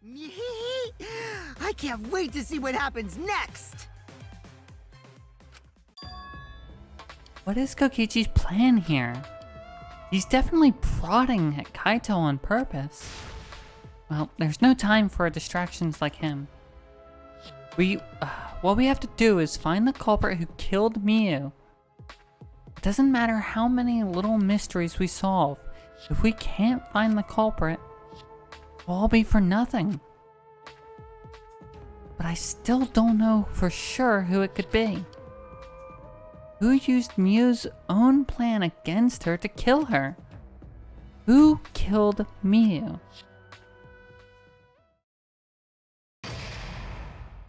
I can't wait to see what happens next! What is Kokichi's plan here? He's definitely prodding at Kaito on purpose. Well, there's no time for distractions like him. What we have to do is find the culprit who killed Miu. It doesn't matter how many little mysteries we solve. If we can't find the culprit, it'll all be for nothing. But I still don't know for sure who it could be. Who used Miu's own plan against her to kill her? Who killed Miu?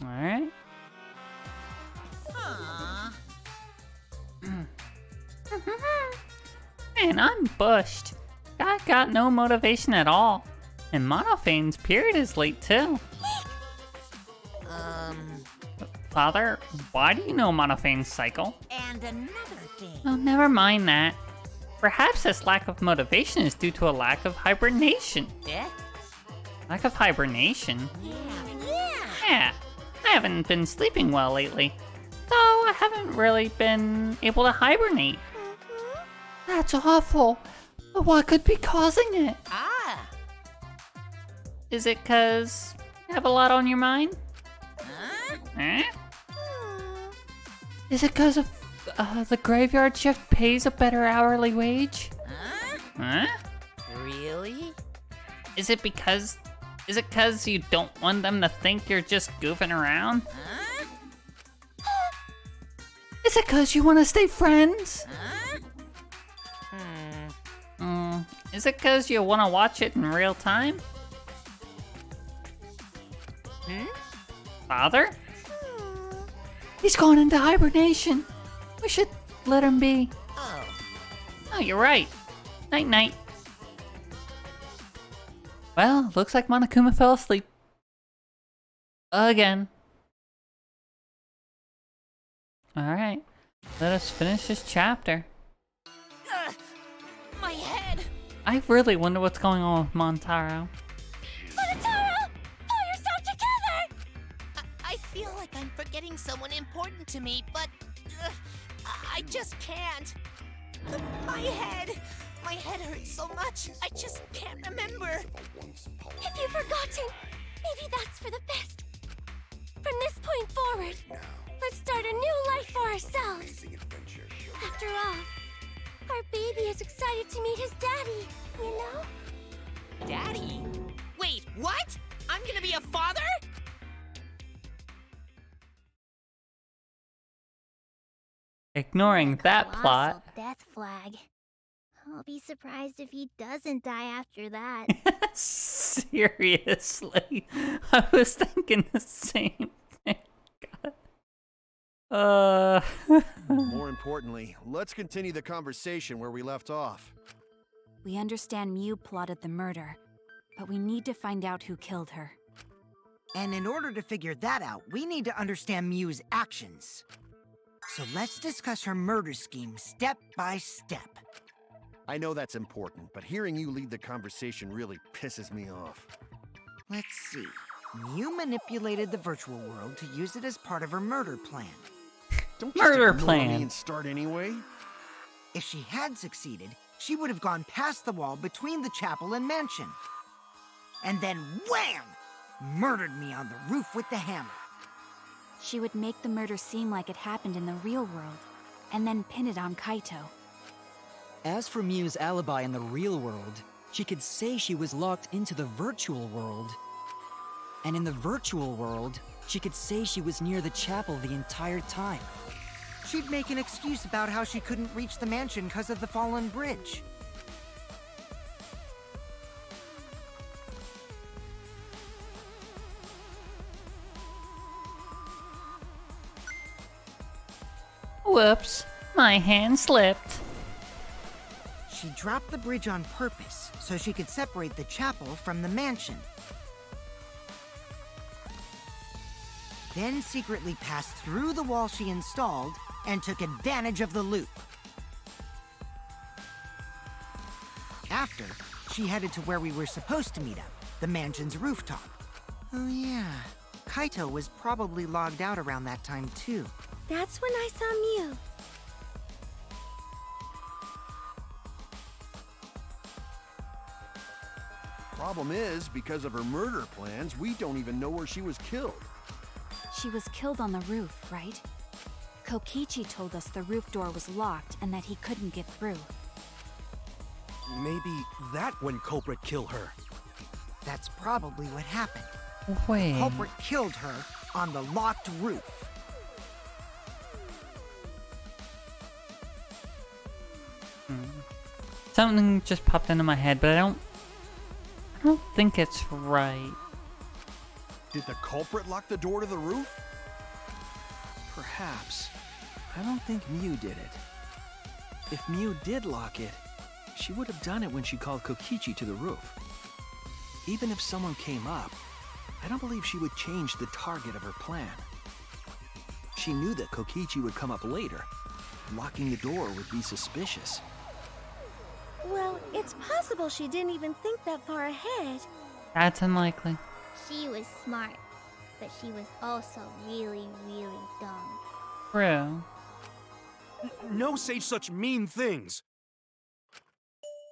Alright. Man, I'm bushed. I got no motivation at all. And Monophane's period is late too. Father, why do you know Monophane's cycle? And another thing. Oh, never mind that. Perhaps this lack of motivation is due to a lack of hibernation. Yeah? Lack of hibernation? Yeah. Yeah, I haven't been sleeping well lately, so I haven't really been able to hibernate. That's awful. What could be causing it? Ah. Is it 'cause you have a lot on your mind? Huh? Eh? Is it 'cause of the graveyard shift pays a better hourly wage? Huh? Huh? Really? Is it 'cause you don't want them to think you're just goofing around? Huh? Is it 'cause you want to stay friends? Huh? Is it 'cause you want to watch it in real time? Father? He's gone into hibernation. We should let him be. Oh, you're right. Night night. Well, looks like Monokuma fell asleep. Again. Alright, let us finish this chapter. My head! I really wonder what's going on with Montaro. Monotaro! Pull yourself together! I feel like I'm forgetting someone important to me, but I just can't. My head hurts so much. I just can't remember. If you've forgotten, maybe that's for the best. From this point forward, let's start a new life for ourselves. After all, our baby is excited to meet his daddy, you know? Daddy? Wait, what? I'm gonna be a father? Ignoring that plot. Colossal death flag. I'll be surprised if he doesn't die after that. Seriously, I was thinking the same thing. God. More importantly, let's continue the conversation where we left off. We understand Miu plotted the murder, but we need to find out who killed her. And in order to figure that out, we need to understand Miu's actions. So let's discuss her murder scheme step by step. I know that's important, but hearing you lead the conversation really pisses me off. Let's see. Miu manipulated the virtual world to use it as part of her murder plan. Don't Murder just ignore me plan. and start anyway. If she had succeeded, she would have gone past the wall between the chapel and mansion. And then wham! Murdered me on the roof with the hammer. She would make the murder seem like it happened in the real world, and then pin it on Kaito. As for Miu's alibi in the real world, she could say she was locked into the virtual world. And in the virtual world, she could say she was near the chapel the entire time. She'd make an excuse about how she couldn't reach the mansion because of the fallen bridge. Whoops, my hand slipped. She dropped the bridge on purpose so she could separate the chapel from the mansion. Then secretly passed through the wall she installed and took advantage of the loop. After, she headed to where we were supposed to meet up, the mansion's rooftop. Oh yeah, Kaito was probably logged out around that time too. That's when I saw Mew. Problem is, because of her murder plans, we don't even know where she was killed. She was killed on the roof, right? Kokichi told us the roof door was locked and that he couldn't get through. Maybe that when culprit killed her. That's probably what happened. Wait. Culprit killed her on the locked roof. Something just popped into my head, but I don't think it's right. Did the culprit lock the door to the roof? Perhaps. I don't think Mew did it. If Mew did lock it, she would have done it when she called Kokichi to the roof. Even if someone came up, I don't believe she would change the target of her plan. She knew that Kokichi would come up later. Locking the door would be suspicious. Well, it's possible she didn't even think that far ahead. That's unlikely. She was smart, but she was also really, really dumb. True. No say such mean things!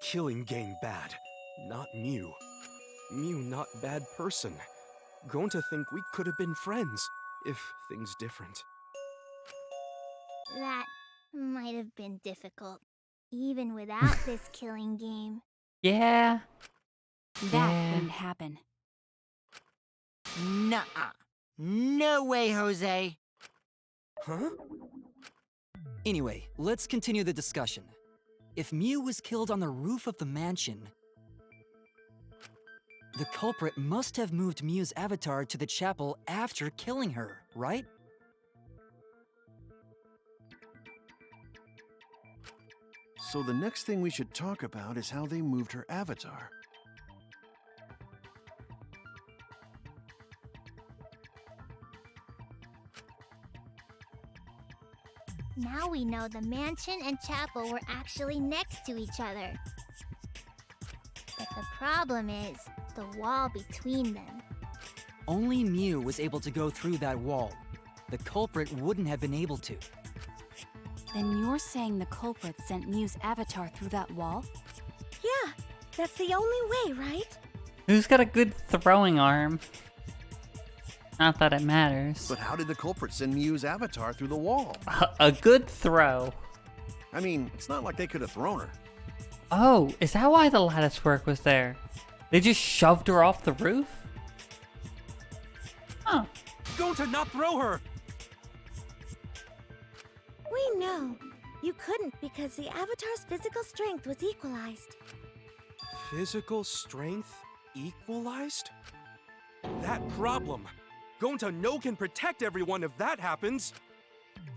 Killing game bad, not Mew. Mew not bad person. Going to think we could have been friends, if things different. That might have been difficult, even without this killing game. Yeah. That Yeah. wouldn't happen. Nuh-uh. No way, Jose. Huh? Anyway, let's continue the discussion. If Mew was killed on the roof of the mansion, the culprit must have moved Mew's avatar to the chapel after killing her, right? So the next thing we should talk about is how they moved her avatar. Now we know the mansion and chapel were actually next to each other. But the problem is the wall between them. Only Mew was able to go through that wall. The culprit wouldn't have been able to. Then you're saying the culprit sent Mew's avatar through that wall? Yeah, that's the only way, right? Who's got a good throwing arm? Not that it matters. But how did the culprit send Mew's avatar through the wall? A good throw. I mean, it's not like they could have thrown her. Oh, is that why the lattice work was there? They just shoved her off the roof? Huh. Going to not throw her! We know. You couldn't because the Avatar's physical strength was equalized. Physical strength equalized? That problem! Gonta no can protect everyone if that happens!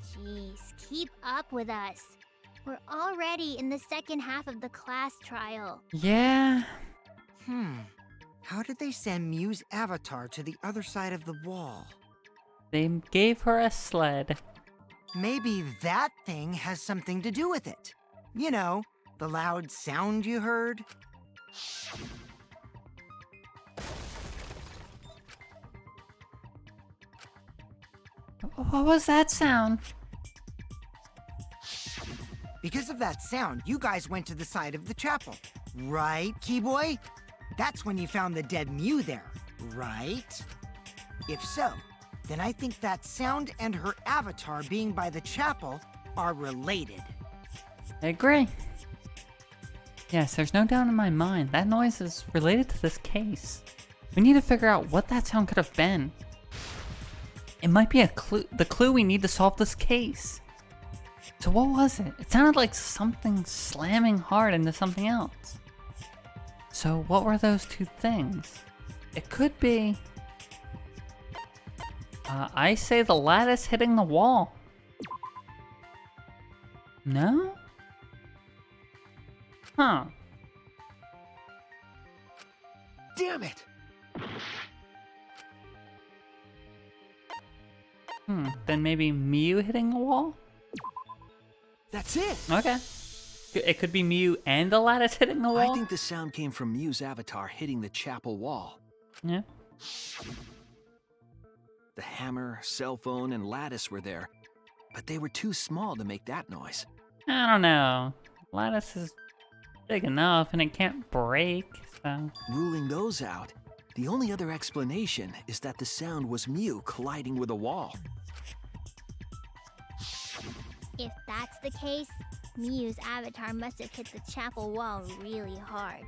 Jeez, keep up with us. We're already in the second half of the class trial. Yeah. How did they send Mew's avatar to the other side of the wall? They gave her a sled. Maybe that thing has something to do with it. You know, the loud sound you heard? What was that sound? Because of that sound, you guys went to the side of the chapel. Right, Keyboy? That's when you found the dead Mew there, right? If so, then I think that sound and her avatar being by the chapel are related. I agree. Yes, there's no doubt in my mind that noise is related to this case. We need to figure out what that sound could have been. It might be the clue we need to solve this case. So what was it? It sounded like something slamming hard into something else. So what were those two things? It could be... I say the lattice hitting the wall. No? Huh. Damn it! Then maybe Mew hitting the wall? That's it! Okay. It could be Mew and the lattice hitting the wall? I think the sound came from Mew's avatar hitting the chapel wall. Yeah. The hammer, cell phone, and lattice were there, but they were too small to make that noise. I don't know. Lattice is big enough and it can't break, so... Ruling those out, the only other explanation is that the sound was Mew colliding with a wall. If that's the case, Mew's avatar must have hit the chapel wall really hard.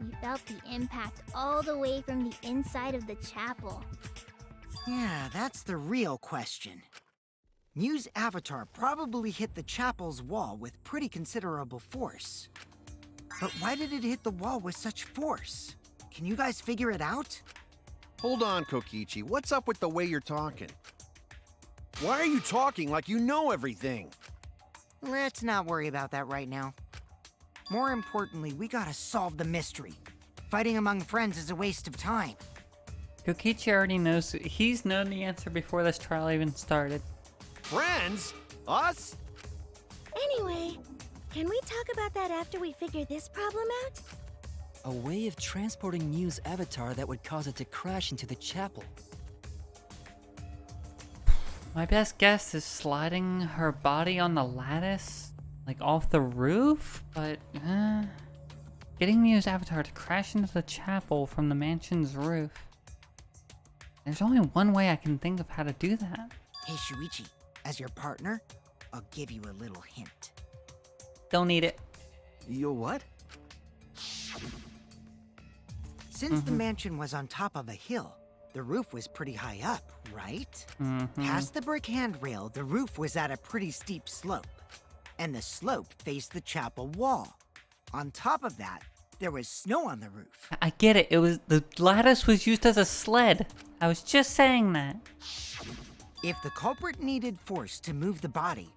We felt the impact all the way from the inside of the chapel. Yeah, that's the real question. Mew's avatar probably hit the chapel's wall with pretty considerable force. But why did it hit the wall with such force? Can you guys figure it out? Hold on, Kokichi. What's up with the way you're talking? Why are you talking like you know everything? Let's not worry about that right now. More importantly, we gotta solve the mystery. Fighting among friends is a waste of time. Kokichi already knows. He's known the answer before this trial even started. Friends? Us? Anyway, can we talk about that after we figure this problem out? A way of transporting Mew's avatar that would cause it to crash into the chapel. My best guess is sliding her body on the lattice, like off the roof, but getting Mew's avatar to crash into the chapel from the mansion's roof. There's only one way I can think of how to do that. Hey, Shuichi, as your partner, I'll give you a little hint. Don't need it. Yo, what? Since the mansion was on top of a hill, the roof was pretty high up, right? Past the brick handrail, the roof was at a pretty steep slope, and the slope faced the chapel wall. On top of that, there was snow on the roof. I get it. The lattice was used as a sled. I was just saying that. If the culprit needed force to move the body,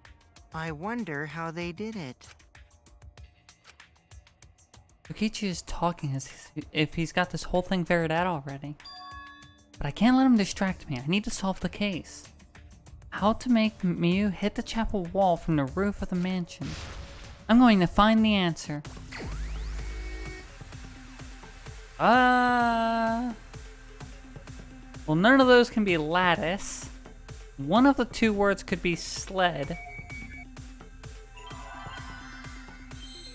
I wonder how they did it. Kokichi is talking as if he's got this whole thing figured out already. But I can't let him distract me. I need to solve the case. How to make Mew hit the chapel wall from the roof of the mansion. I'm going to find the answer. Well, none of those can be lattice. One of the two words could be sled.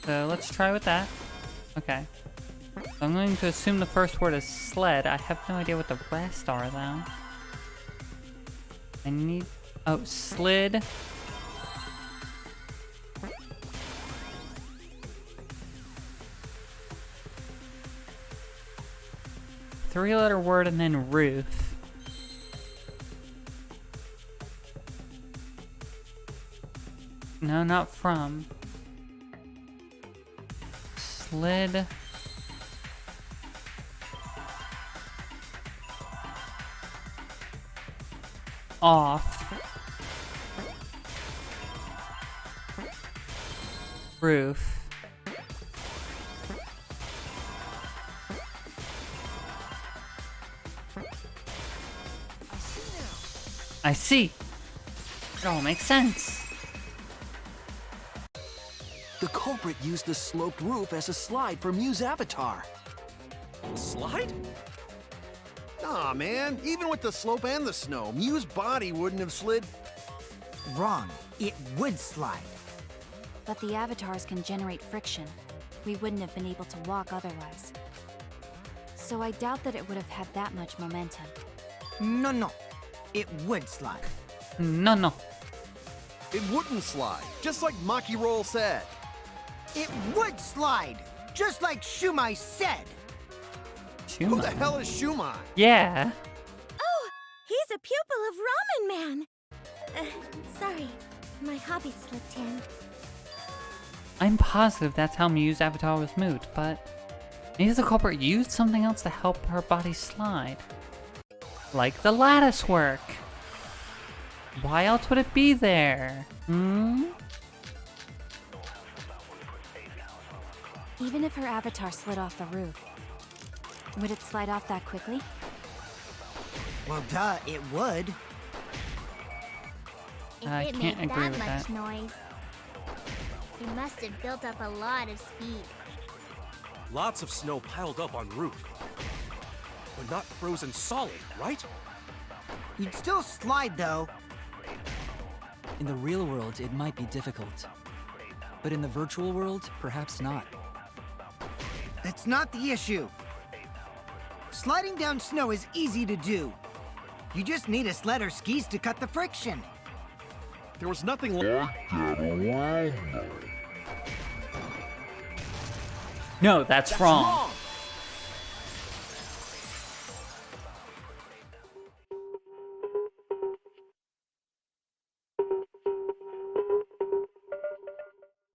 So let's try with that. Okay. So I'm going to assume the first word is sled. I have no idea what the rest are, though. I need... Oh, slid. Three-letter word and then roof. No, not from. Slid. Off. Roof. I see. It all makes sense. The culprit used the sloped roof as a slide for Mew's avatar. Slide? Aw, man. Even with the slope and the snow, Mew's body wouldn't have slid. Wrong. It would slide. But the avatars can generate friction. We wouldn't have been able to walk otherwise. So I doubt that it would have had that much momentum. No. It would slide. No. It wouldn't slide, just like Maki Roll said. It would slide, just like Shumai said. Who the hell is Shumai? Yeah. Oh, he's a pupil of Ramen Man. Sorry, my hobby slipped in. I'm positive that's how Mew's avatar was moved, but maybe the culprit used something else to help her body slide. Like the lattice work. Why else would it be there? Even if her avatar slid off the roof, would it slide off that quickly? Well, duh, it would. If I it can't made agree that with much that. noise, it must have built up a lot of speed. Lots of snow piled up on roof. But not frozen solid, right? You'd still slide, though. In the real world, it might be difficult. But in the virtual world, perhaps not. That's not the issue. Sliding down snow is easy to do. You just need a sled or skis to cut the friction. There was nothing No, that's wrong. wrong.